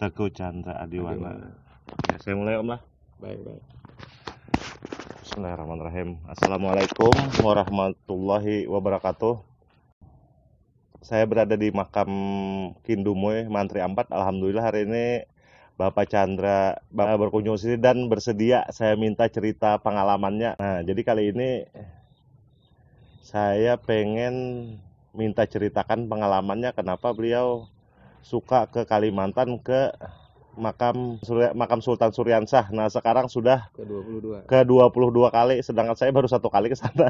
Teguh Chandra Adiwana. Ya, saya mulai Om lah. Baik. Bismillahirrahmanirrahim. Assalamualaikum warahmatullahi wabarakatuh. Saya berada di makam Kindumuy, Mantri Ampat. Alhamdulillah hari ini Bapak Chandra berkunjung sini dan bersedia saya minta cerita pengalamannya. Nah, jadi kali ini saya pengen minta ceritakan pengalamannya kenapa beliau suka ke Kalimantan ke makam Sultan Suryansah. Nah, sekarang sudah ke-22 kali, sedangkan saya baru 1 kali ke sana.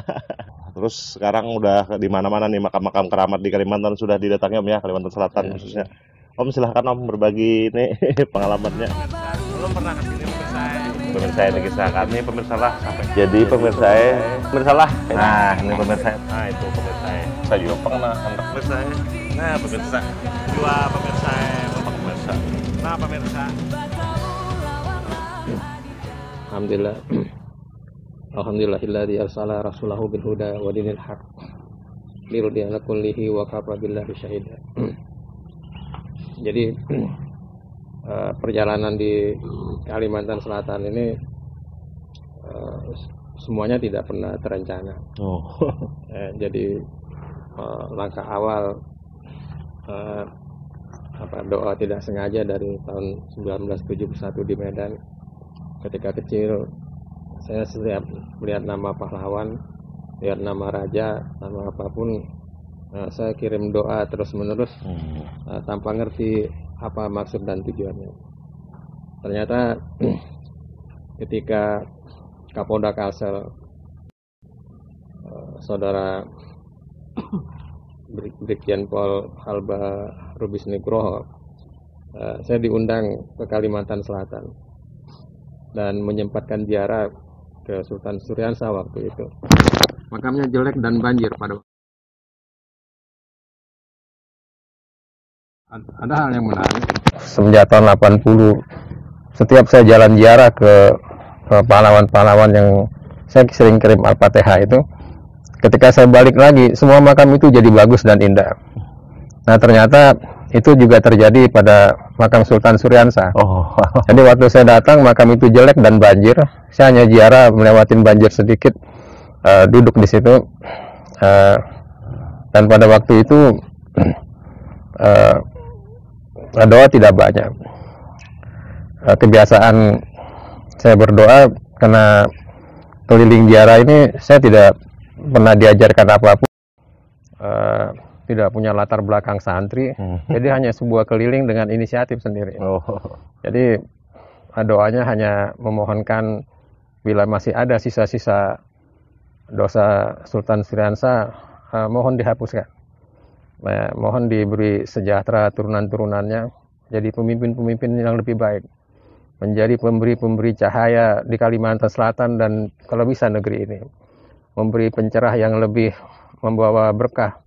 Terus sekarang udah di mana-mana nih makam-makam keramat di Kalimantan sudah didatangi Om ya, Kalimantan Selatan khususnya. Om silahkan Om berbagi ini pengalamannya. Belum pernah kesini Pemirsa saya dikisahkan nih pemirsa lah sampai. Jadi pemirsa lah. Nah, ini pemirsa. Nah, itu pemirsa. Saya juga pernah hendak pemirsa. Nah, pemirsa. Dua pemirsa, bapak pemirsa. Nah, pemirsa. Alhamdulillah. Alhamdulillahilladzi arsala rasulahu bil huda wa dinil haq. Liyudhi'a ala kullihi wa kafa billahi syahida. Jadi perjalanan di Kalimantan Selatan ini semuanya tidak pernah terencana. Jadi langkah awal doa tidak sengaja dari tahun 1971 di Medan. Ketika kecil saya setiap melihat nama pahlawan, lihat nama raja, nama apapun, saya kirim doa terus-menerus tanpa ngerti apa maksud dan tujuannya. Ternyata ketika Kapolda Kalsel, saudara Brigjen Pol Halba Rubis Nugroho, saya diundang ke Kalimantan Selatan dan menyempatkan ziarah ke Sultan Suryansah waktu itu. Makamnya jelek dan banjir pada ada hal yang menarik. Semenjak tahun 80, setiap saya jalan ziarah ke pahlawan-pahlawan yang saya sering kirim Al-Fatihah itu, ketika saya balik lagi, semua makam itu jadi bagus dan indah. Nah, ternyata itu juga terjadi pada makam Sultan Suryansah. Jadi waktu saya datang, makam itu jelek dan banjir. Saya hanya ziarah melewatin banjir sedikit, duduk di situ. Dan pada waktu itu doa tidak banyak. Kebiasaan saya berdoa karena keliling ziarah ini saya tidak pernah diajarkan apapun, tidak punya latar belakang santri, jadi hanya sebuah keliling dengan inisiatif sendiri. Jadi doanya hanya memohonkan bila masih ada sisa-sisa dosa Sultan Suryansah, mohon dihapuskan. Mohon diberi sejahtera turunan-turunannya, jadi pemimpin-pemimpin yang lebih baik, menjadi pemberi-pemberi cahaya di Kalimantan Selatan dan kalau bisa negeri ini, memberi pencerah yang lebih membawa berkah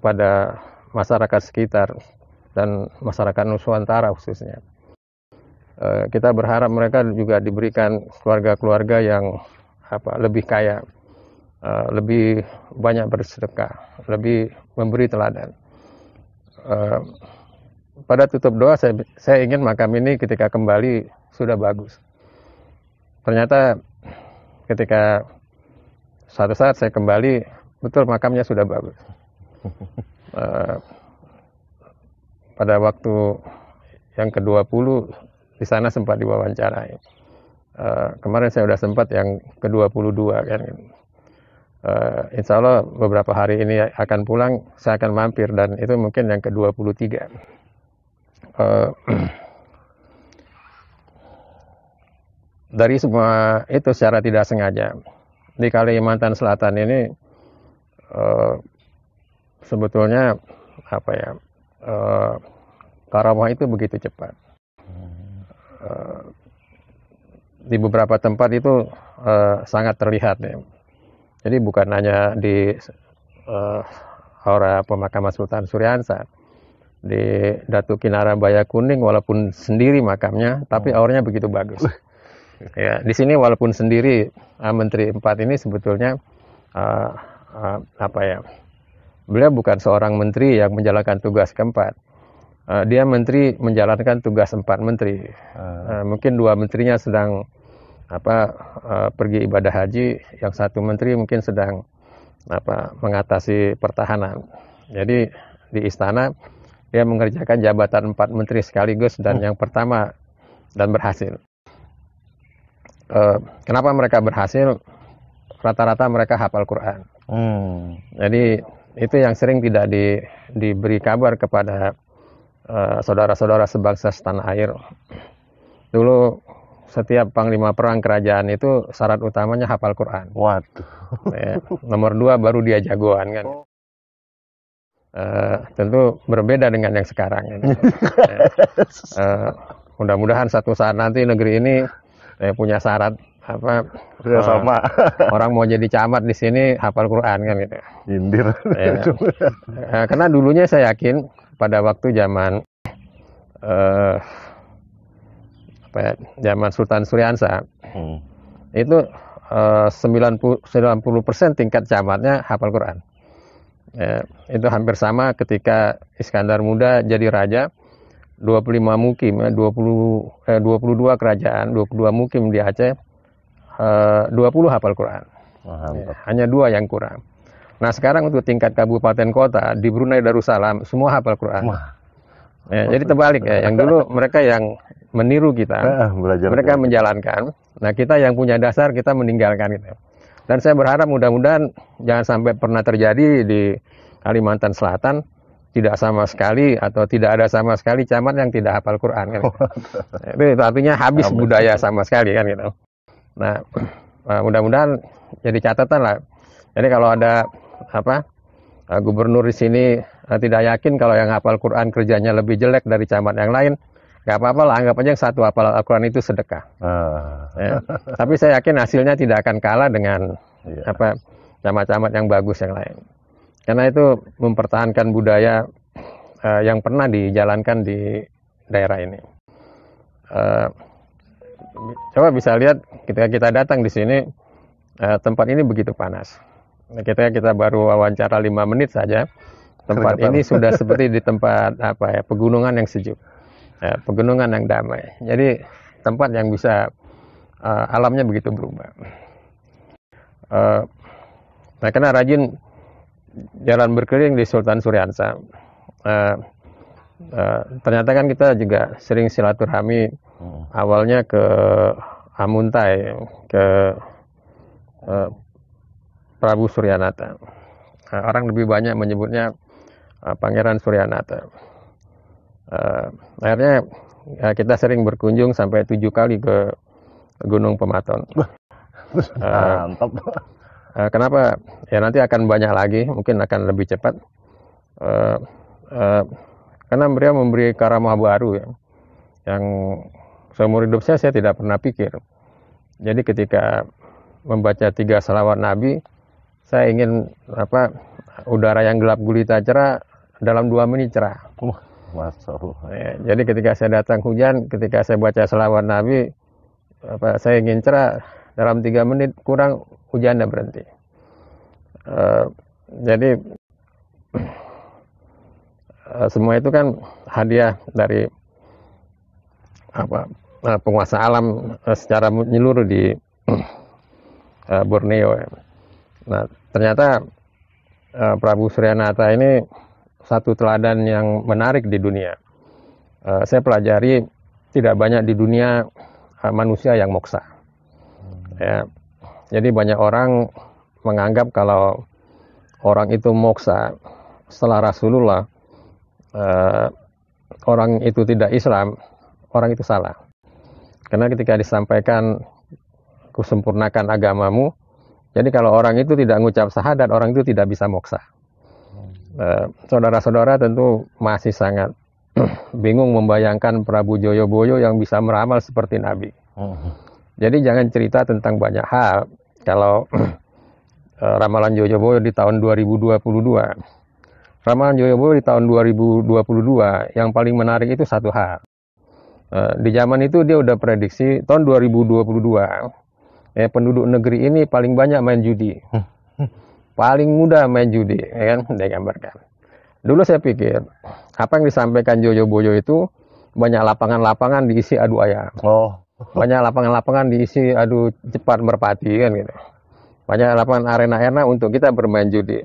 pada masyarakat sekitar dan masyarakat Nusantara khususnya. Kita berharap mereka juga diberikan keluarga-keluarga yang lebih kaya, lebih banyak bersedekah, lebih memberi teladan. Pada tutup doa saya ingin makam ini ketika kembali sudah bagus. Ternyata ketika suatu saat saya kembali, betul makamnya sudah bagus. Pada waktu yang ke-20 di sana sempat diwawancarai. Kemarin saya sudah sempat yang ke-22 kan. Insya Allah beberapa hari ini akan pulang, saya akan mampir dan itu mungkin yang ke-23. Dari semua itu secara tidak sengaja di Kalimantan Selatan ini sebetulnya karamah itu begitu cepat. Di beberapa tempat itu sangat terlihat ya. Jadi bukan hanya di aura pemakaman Sultan Suryansah, di Datu Kinara Baya Kuning walaupun sendiri makamnya, tapi auranya begitu bagus. Ya, di sini walaupun sendiri Menteri 4 ini sebetulnya beliau bukan seorang menteri yang menjalankan tugas keempat, Dia menteri menjalankan tugas 4 menteri. Mungkin 2 menterinya sedang pergi ibadah haji, yang 1 menteri mungkin sedang mengatasi pertahanan. Jadi di istana dia mengerjakan jabatan 4 menteri sekaligus, dan yang pertama dan berhasil. Kenapa mereka berhasil? Rata-rata mereka hafal Quran. Jadi itu yang sering tidak diberi kabar kepada saudara-saudara sebangsa setanah air. Dulu setiap panglima perang kerajaan itu syarat utamanya hafal Quran. Waduh. Nomor 2 baru dia jagoan kan. Tentu berbeda dengan yang sekarang. Mudah-mudahan satu saat nanti negeri ini punya syarat sama. Orang mau jadi camat di sini hafal Quran kan gitu. Nyindir. Karena dulunya saya yakin pada waktu zaman zaman Sultan Suryansa itu 90% tingkat camatnya hafal Quran. Itu hampir sama ketika Iskandar Muda jadi raja, 25 mukim, 22 kerajaan, 22 mukim di Aceh, 20 hafal Quran. Hanya 2 yang kurang. Nah sekarang untuk tingkat kabupaten kota di Brunei Darussalam semua hafal Quran. Jadi terbalik ya, yang dulu mereka yang meniru kita, mereka menjalankan. Nah kita yang punya dasar kita meninggalkan gitu. Dan saya berharap mudah-mudahan jangan sampai pernah terjadi di Kalimantan Selatan tidak sama sekali atau tidak ada sama sekali camat yang tidak hafal Quran kan. Itu artinya habis budaya sama sekali kan gitu. Nah mudah-mudahan jadi catatan lah. Jadi kalau ada gubernur di sini tidak yakin kalau yang hafal Quran kerjanya lebih jelek dari camat yang lain, nggak apa-apa lah, anggap aja yang satu hafal Al-Quran itu sedekah. Ya. Tapi saya yakin hasilnya tidak akan kalah dengan camat-camat yang bagus yang lain. Karena itu mempertahankan budaya yang pernah dijalankan di daerah ini. Coba bisa lihat ketika kita datang di sini, tempat ini begitu panas. Ketika kita baru wawancara 5 menit saja, tempat ini sudah seperti di tempat pegunungan yang sejuk, pegunungan yang damai. Jadi tempat yang bisa alamnya begitu berubah. Nah, karena rajin jalan berkeliling di Sultan Suryansa, ternyata kan kita juga sering silaturahmi. Awalnya ke Amuntai, ke Prabu Suryanata. Orang lebih banyak menyebutnya Pangeran Suryanata. Akhirnya kita sering berkunjung sampai 7 kali ke Gunung Pematon. Mantap. Kenapa? Ya nanti akan banyak lagi, mungkin akan lebih cepat. Karena beliau memberi karamah baru ya, yang seumur hidup saya tidak pernah pikir. Jadi ketika membaca 3 salawat Nabi, saya ingin udara yang gelap gulita cerah dalam 2 menit cerah. Masya Allah. Jadi ketika saya datang hujan, ketika saya baca salawat Nabi, saya ingin cerah dalam 3 menit kurang hujannya berhenti. Jadi semua itu kan hadiah dari penguasa alam secara menyeluruh di Borneo. Nah, ternyata Prabu Suryanata ini satu teladan yang menarik di dunia. Saya pelajari tidak banyak di dunia manusia yang moksa. Ya, jadi banyak orang menganggap kalau orang itu moksa setelah Rasulullah, orang itu tidak Islam, orang itu salah. Karena ketika disampaikan kusempurnakan agamamu, jadi kalau orang itu tidak mengucap syahadat, orang itu tidak bisa moksa. Saudara-saudara tentu masih sangat bingung membayangkan Prabu Joyoboyo yang bisa meramal seperti Nabi. Jadi jangan cerita tentang banyak hal. Kalau ramalan Joyoboyo di tahun 2022, ramalan Joyoboyo di tahun 2022 yang paling menarik itu satu hal. Di zaman itu dia udah prediksi tahun 2022 penduduk negeri ini paling banyak main judi. Paling mudah main judi, ya kan? Dia gambarkan. Dulu saya pikir apa yang disampaikan Joyo Boyo itu banyak lapangan-lapangan diisi adu ayam. Oh. Banyak lapangan-lapangan diisi adu cepat merpati kan gitu. Banyak lapangan arena-arena untuk kita bermain judi.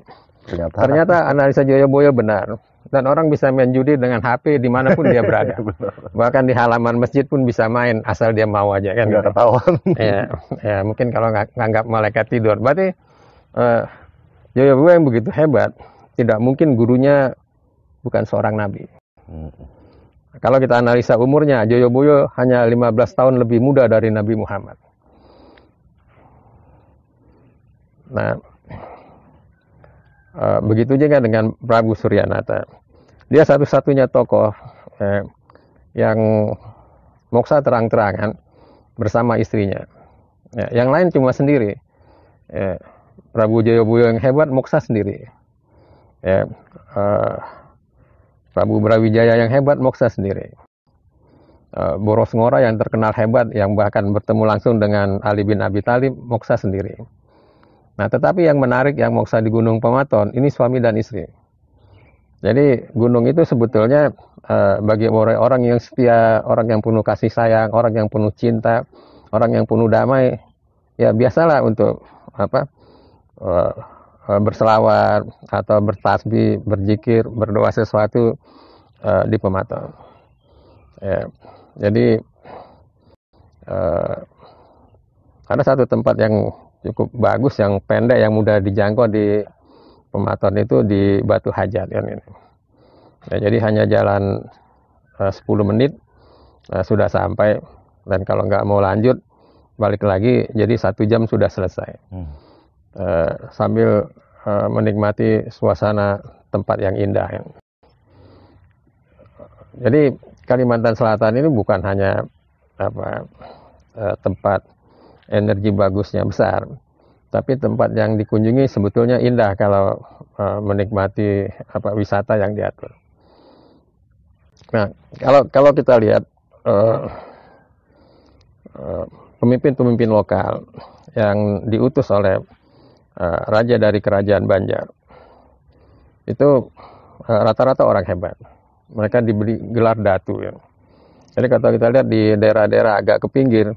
Ternyata analisa Joyo Boyo benar. Dan orang bisa main judi dengan HP dimanapun dia berada. Bahkan di halaman masjid pun bisa main asal dia mau aja kan. Nggak ketahuan. Ya, mungkin kalau nganggap malaikat tidur. Berarti Joyo Boyo yang begitu hebat, tidak mungkin gurunya bukan seorang nabi. Kalau kita analisa umurnya, Joyo Boyo hanya 15 tahun lebih muda dari Nabi Muhammad. Nah, begitu juga dengan Prabu Suryanata. Dia satu-satunya tokoh yang moksa terang-terangan bersama istrinya. Yang lain cuma sendiri. Prabu Joyo Boyo yang hebat moksa sendiri. Prabu Brawijaya yang hebat moksa sendiri. Boros Ngora yang terkenal hebat, yang bahkan bertemu langsung dengan Ali bin Abi Thalib, moksa sendiri. Nah, tetapi yang menarik yang moksa di Gunung Pematon, ini suami dan istri. Jadi gunung itu sebetulnya bagi orang yang setia, orang yang penuh kasih sayang, orang yang penuh cinta, orang yang penuh damai, ya biasalah untuk berselawat atau bertasbih, berzikir, berdoa sesuatu di Pematon. Jadi ada satu tempat yang cukup bagus, yang pendek, yang mudah dijangkau di Pematon itu di Batu Hajat kan ini. Jadi hanya jalan 10 menit sudah sampai, dan kalau nggak mau lanjut balik lagi jadi 1 jam sudah selesai. Sambil menikmati suasana tempat yang indah. Jadi Kalimantan Selatan ini bukan hanya tempat energi bagusnya besar, tapi tempat yang dikunjungi sebetulnya indah kalau menikmati wisata yang diatur. Nah, kalau kita lihat pemimpin-pemimpin lokal yang diutus oleh raja dari kerajaan Banjar, itu rata-rata orang hebat. Mereka diberi gelar datu ya. Jadi kalau kita lihat di daerah-daerah agak ke pinggir,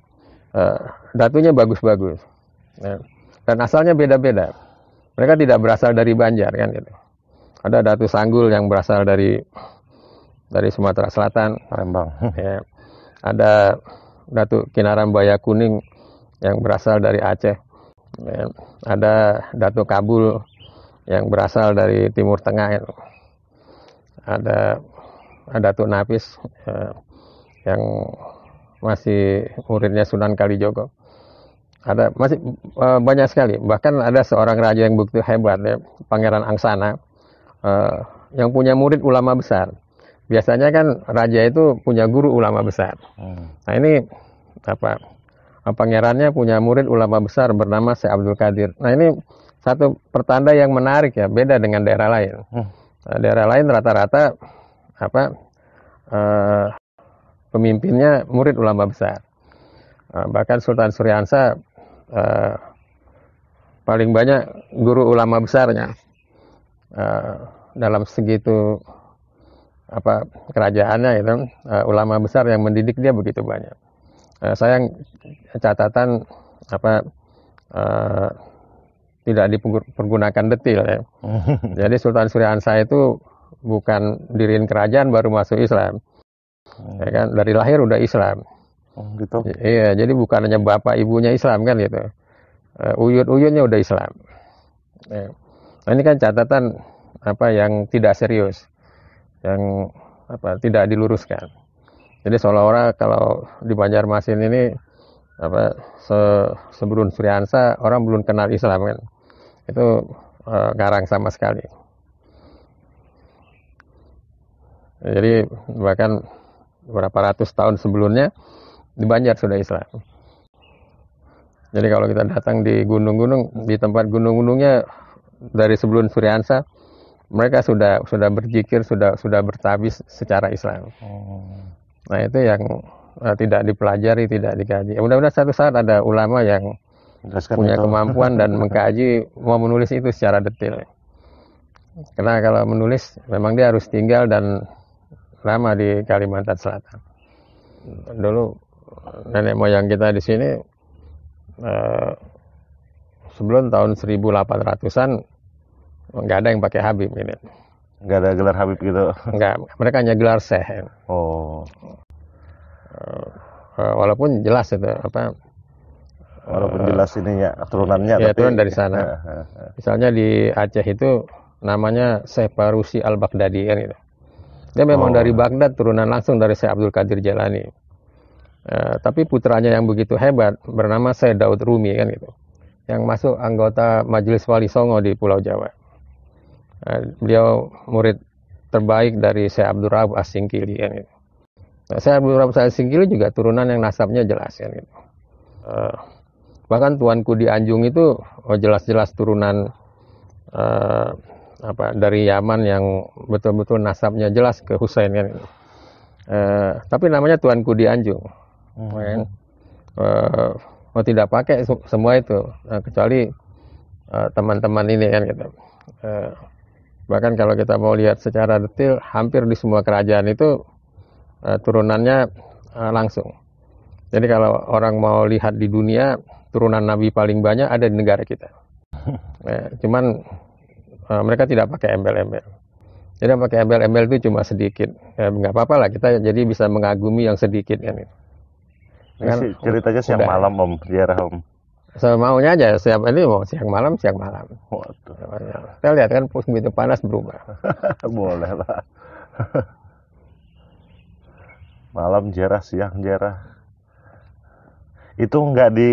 datunya bagus-bagus. Ya. Dan asalnya beda-beda. Mereka tidak berasal dari Banjar kan gitu. Ada Datu Sanggul yang berasal dari Sumatera Selatan, Palembang. Ya. Ada Datu Kinarambaya Kuning yang berasal dari Aceh. Ya. Ada Datu Kabul yang berasal dari Timur Tengah. Ya. Ada Datu Napis yang masih muridnya Sunan Kalijogo. Ada masih banyak sekali. Bahkan ada seorang raja yang begitu hebat, ya, Pangeran Angsana, yang punya murid ulama besar. Biasanya kan raja itu punya guru ulama besar. Nah ini pangerannya punya murid ulama besar bernama Syekh Abdul Qadir. Nah ini satu pertanda yang menarik ya, beda dengan daerah lain. Daerah lain rata-rata pemimpinnya murid ulama besar. Bahkan Sultan Suryansa paling banyak guru ulama besarnya. Dalam segitu kerajaannya itu ulama besar yang mendidik dia begitu banyak. Sayang catatan tidak dipergunakan detail ya. Jadi Sultan Suryansa itu bukan diriin kerajaan baru masuk Islam. Ya kan, dari lahir udah Islam. Gitu. Iya, jadi bukan hanya bapak ibunya Islam kan gitu. Uyut-uyutnya udah Islam. Nah, ini kan catatan yang tidak serius, yang tidak diluruskan. Jadi seolah-olah kalau di Banjarmasin ini sebelum Suryansa orang belum kenal Islam kan. Itu ngarang sama sekali. Jadi bahkan beberapa ratus tahun sebelumnya di Banjar sudah Islam. Jadi kalau kita datang di gunung-gunung, di tempat gunung-gunungnya dari sebelum Suryansa, mereka sudah berzikir, sudah bertabis secara Islam. Nah itu yang tidak dipelajari, tidak dikaji. Mudah-mudahan suatu saat ada ulama yang punya kemampuan dan mengkaji, mau menulis itu secara detail. Karena kalau menulis memang dia harus tinggal dan lama di Kalimantan Selatan. Dulu nenek moyang kita di sini sebelum tahun 1800-an nggak ada yang pakai Habib ini. Nggak ada gelar Habib gitu. Nggak, mereka hanya gelar Syekh. Oh. Walaupun jelas itu apa? Walaupun jelas ininya turunannya. Ya, tapi turun dari sana. Misalnya di Aceh itu namanya Syekh Barusi Al-Baghdadi kan gitu. Dia memang dari Baghdad, turunan langsung dari Syekh Abdul Qadir Jailani. Tapi putranya yang begitu hebat bernama Syekh Daud Rumi kan gitu, yang masuk anggota Majelis Wali Songo di Pulau Jawa. Beliau murid terbaik dari Syekh Abdul Rahab As-Singkili kan gitu. Syekh Abdul Rahab As-Singkili juga turunan yang nasabnya jelas kan gitu. Bahkan tuanku di Anjung itu jelas-jelas turunan dari Yaman yang betul-betul nasabnya jelas ke Husain kan. Tapi namanya tuanku di Anjung. Kan? Tidak pakai semua itu kecuali teman-teman ini kan gitu. Bahkan kalau kita mau lihat secara detail, hampir di semua kerajaan itu turunannya langsung. Jadi kalau orang mau lihat di dunia, turunan Nabi paling banyak ada di negara kita. Cuman mereka tidak pakai embel-embel. Jadi yang pakai embel-embel itu cuma sedikit. Nggak apa-apa lah, kita jadi bisa mengagumi yang sedikit kan. Kan ceritanya siang malam Om, ziarah Om. Semaunya aja, ini mau siang malam. Waduh. Kita lihat kan begitu panas berubah. Boleh lah. Malam ziarah, siang ziarah. Itu nggak di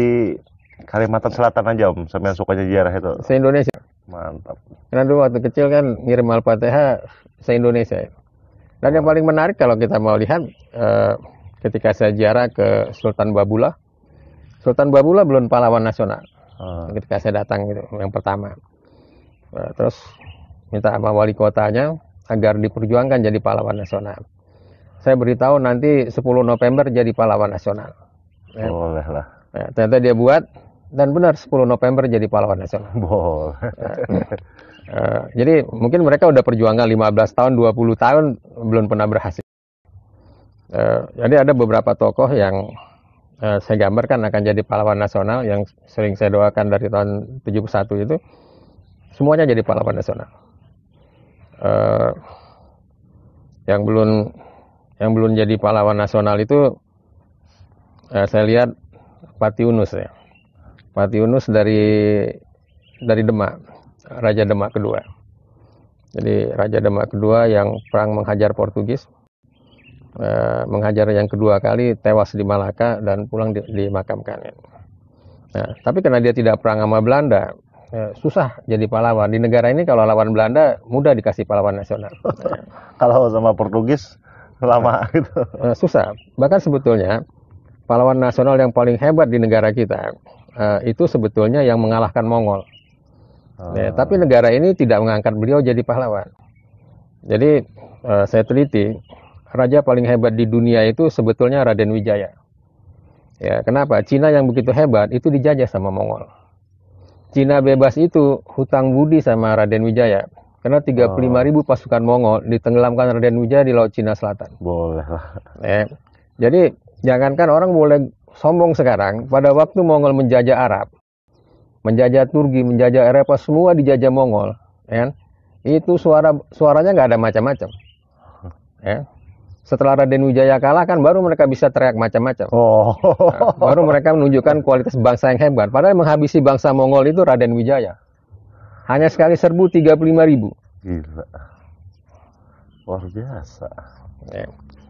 Kalimantan Selatan aja Om, sampai yang sukanya ziarah itu? Se-Indonesia. Mantap. Karena dulu waktu kecil kan ngirim Al-Fatihah se-Indonesia. Dan yang paling menarik kalau kita mau lihat, ketika saya ziarah ke Sultan Babula. Sultan Babula belum pahlawan nasional. Ketika saya datang itu yang pertama. Terus minta sama wali kotanya agar diperjuangkan jadi pahlawan nasional. Saya beritahu nanti 10 November jadi pahlawan nasional. Boleh lah. Ternyata dia buat, dan benar 10 November jadi pahlawan nasional. Boleh. Jadi mungkin mereka udah perjuangan 15 tahun, 20 tahun belum pernah berhasil. Jadi ada beberapa tokoh yang saya gambarkan akan jadi pahlawan nasional yang sering saya doakan dari tahun 71 itu, semuanya jadi pahlawan nasional. Yang belum jadi pahlawan nasional itu saya lihat Pati Unus ya. Pati Unus dari Demak, Raja Demak kedua. Jadi Raja Demak kedua yang perang menghajar Portugis. Menghajar yang kedua kali, tewas di Malaka dan pulang dimakamkan. Nah, tapi karena dia tidak perang sama Belanda, susah jadi pahlawan. Di negara ini kalau lawan Belanda mudah dikasih pahlawan nasional. Kalau sama Portugis lama gitu. Susah. Bahkan sebetulnya pahlawan nasional yang paling hebat di negara kita itu sebetulnya yang mengalahkan Mongol. Tapi negara ini tidak mengangkat beliau jadi pahlawan. Jadi saya teliti, raja paling hebat di dunia itu sebetulnya Raden Wijaya. Ya, kenapa? Cina yang begitu hebat itu dijajah sama Mongol. Cina bebas itu hutang budi sama Raden Wijaya. Karena 35.000 pasukan Mongol ditenggelamkan Raden Wijaya di Laut Cina Selatan. Boleh lah. Jadi jangankan orang boleh sombong sekarang, pada waktu Mongol menjajah Arab, menjajah Turki, menjajah Eropa, semua dijajah Mongol. Ya, itu suaranya nggak ada macam-macam. Ya. Setelah Raden Wijaya kalah kan baru mereka bisa teriak macam-macam. Baru mereka menunjukkan kualitas bangsa yang hebat. Padahal menghabisi bangsa Mongol itu Raden Wijaya. Hanya sekali serbu 35.000. Gila. Luar biasa. Ya.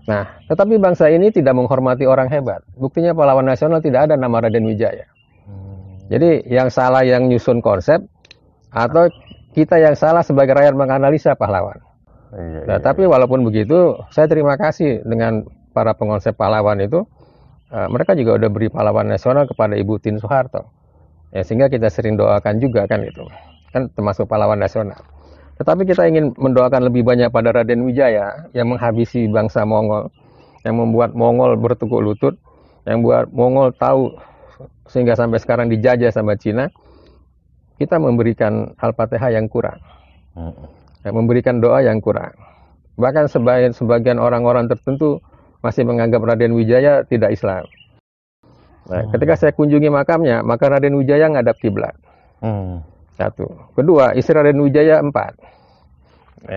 Nah, tetapi bangsa ini tidak menghormati orang hebat. Buktinya pahlawan nasional tidak ada nama Raden Wijaya. Jadi yang salah yang nyusun konsep, atau kita yang salah sebagai rakyat menganalisa pahlawan. Tapi walaupun begitu, saya terima kasih dengan para pengonsep pahlawan itu. Mereka juga udah beri pahlawan nasional kepada Ibu Tien Soeharto. Ya, sehingga kita sering doakan juga kan itu. Kan termasuk pahlawan nasional. Tetapi kita ingin mendoakan lebih banyak pada Raden Wijaya yang menghabisi bangsa Mongol, yang membuat Mongol bertekuk lutut, yang buat Mongol tahu sehingga sampai sekarang dijajah sama Cina. Kita memberikan Al-Fatihah yang kurang. memberikan doa yang kurang. Bahkan sebagian orang-orang tertentu masih menganggap Raden Wijaya tidak Islam. Nah, ketika saya kunjungi makamnya, maka Raden Wijaya ngadap kiblat. Satu. Kedua, istri Raden Wijaya 4.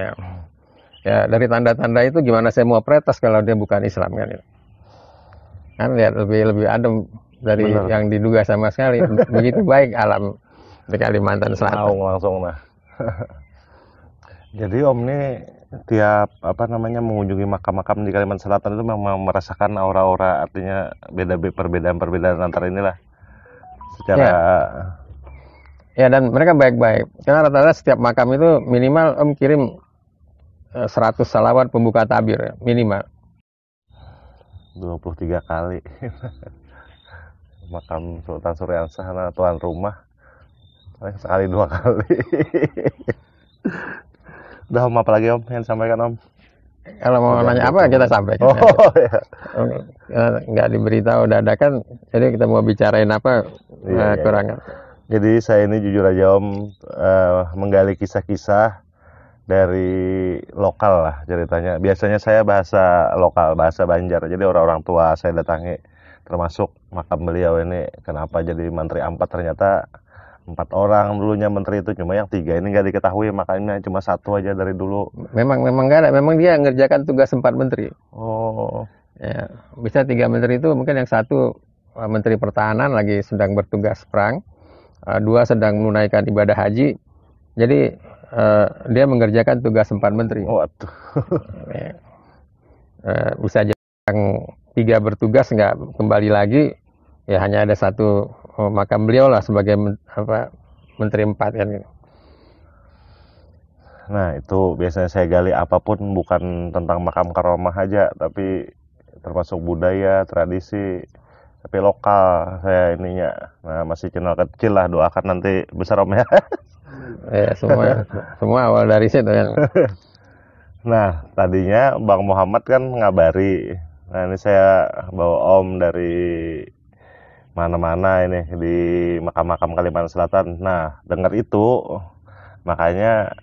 Ya, dari tanda-tanda itu gimana saya mau protes kalau dia bukan Islam kan? Kan lihat lebih adem dari yang diduga sama sekali. Begitu baik alam di Kalimantan Selatan. Langsung nah. Jadi Om ini tiap mengunjungi makam-makam di Kalimantan Selatan itu memang merasakan aura-aura, artinya perbedaan antara inilah secara ya, dan mereka baik-baik. Karena rata-rata setiap makam itu minimal Om kirim 100 salawat pembuka tabir ya, minimal. 23 kali. Makam Sultan Suryansah, nah, tuan rumah paling sekali 2 kali. Udah Om, apa lagi Om yang disampaikan Om? Kalau mau nanya apa kita sampaikan. Ya. Nggak diberitahu dadakan, jadi kita mau bicarain apa kurang. Jadi saya ini jujur aja Om, menggali kisah-kisah dari lokal lah ceritanya. Biasanya saya bahasa lokal, bahasa Banjar. Jadi orang-orang tua saya datangi, termasuk makam beliau ini. Kenapa jadi Menteri 4? Ternyata 4 orang dulunya menteri itu, cuma yang 3 ini nggak diketahui, makanya cuma 1 aja dari dulu. Memang nggak ada. Memang dia ngerjakan tugas 4 menteri. Oh. Ya, bisa 3 menteri itu mungkin yang 1 menteri pertahanan lagi sedang bertugas perang, 2 sedang menunaikan ibadah haji. Jadi dia mengerjakan tugas 4 menteri. Waduh. Bisa jadi yang 3 bertugas nggak kembali lagi, ya hanya ada 1 makam beliau lah sebagai menteri 4 kan. Nah itu biasanya saya gali apapun bukan tentang makam karomah aja, tapi termasuk budaya, tradisi, tapi lokal saya ininya. Nah masih channel kecil lah, doakan nanti besar Om ya. Ya, semua awal dari situ ya. Nah, tadinya Bang Muhammad kan ngabari. Nah, ini saya bawa Om dari mana-mana ini di makam-makam Kalimantan Selatan. Nah, dengar itu makanya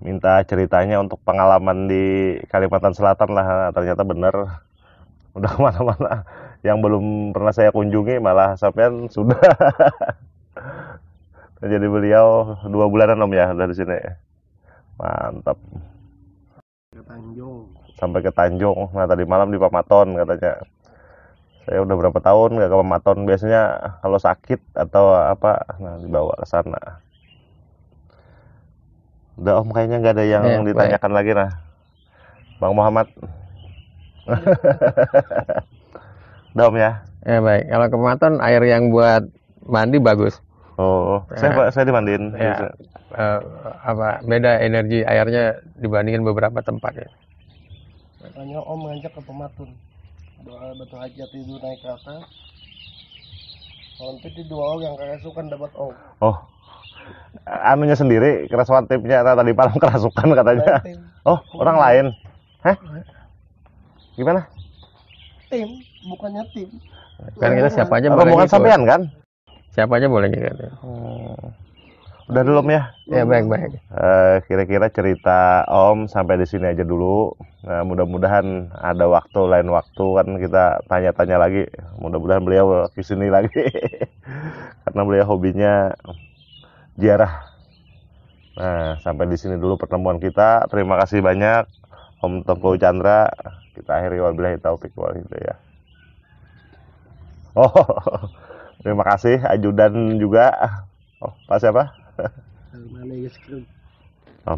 minta ceritanya untuk pengalaman di Kalimantan Selatan lah. Nah, ternyata benar udah kemana-mana. Yang belum pernah saya kunjungi malah sampean sudah. Jadi beliau 2 bulanan Om ya dari sini. Mantap. Ke Tanjung. Sampai ke Tanjung. Nah tadi malam di Pamaton katanya. Saya udah berapa tahun nggak ke Pamaton. Biasanya kalau sakit atau apa, nah dibawa ke sana. Udah Om, kayaknya nggak ada yang ditanyakan lagi nah. Bang Muhammad. Udah Om ya. Ya baik. Kalau ke Pamaton air yang buat mandi bagus. Oh, saya dimandiin. Ya, beda energi airnya dibandingin beberapa tempat ya. Katanya Om ngajak ke Pematun, doa batu hajat itu naik ke atas. Nanti di 2 orang yang kerasukan dapat Om. Oh, anunya sendiri kerasukan tipnya tadi malam kerasukan katanya. Oh, orang lain. Hah? Gimana? Tim, bukannya tim. Kan kita siapa aja boleh. Rombongan sampean kan? Siapa aja boleh gitu. Udah dulu Om ya. Ya baik. Kira-kira cerita Om sampai di sini aja dulu. Nah, mudah-mudahan ada lain waktu kan kita tanya-tanya lagi. Mudah-mudahan beliau ke sini lagi. Karena beliau hobinya ziarah. Nah, sampai di sini dulu pertemuan kita. Terima kasih banyak Om Tengku Chandra. Kita akhiri wabillahi taufik wal hidayah. Oh. Terima kasih ajudan juga. Oh, Pak siapa?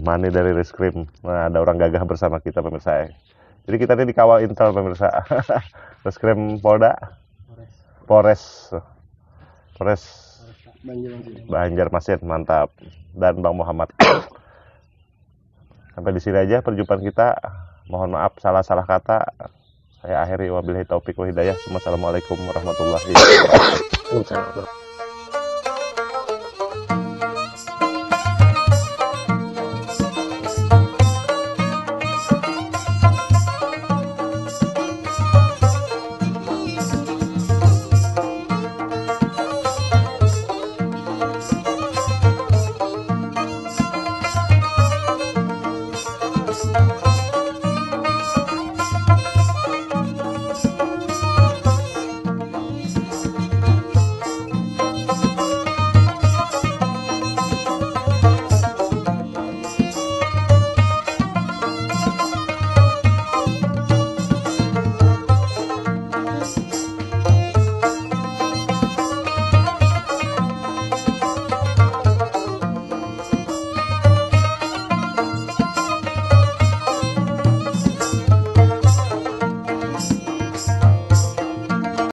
Mani dari Reskrim. Nah, ada orang gagah bersama kita pemirsa. Jadi kita ini dikawal intel pemirsa. Reskrim Polda. Polres Banjarmasin, mantap. Dan Bang Muhammad. Sampai di sini aja perjumpaan kita. Mohon maaf salah-salah kata. Saya akhiri wabillahi taufik wal hidayah. Assalamualaikum warahmatullahi wabarakatuh.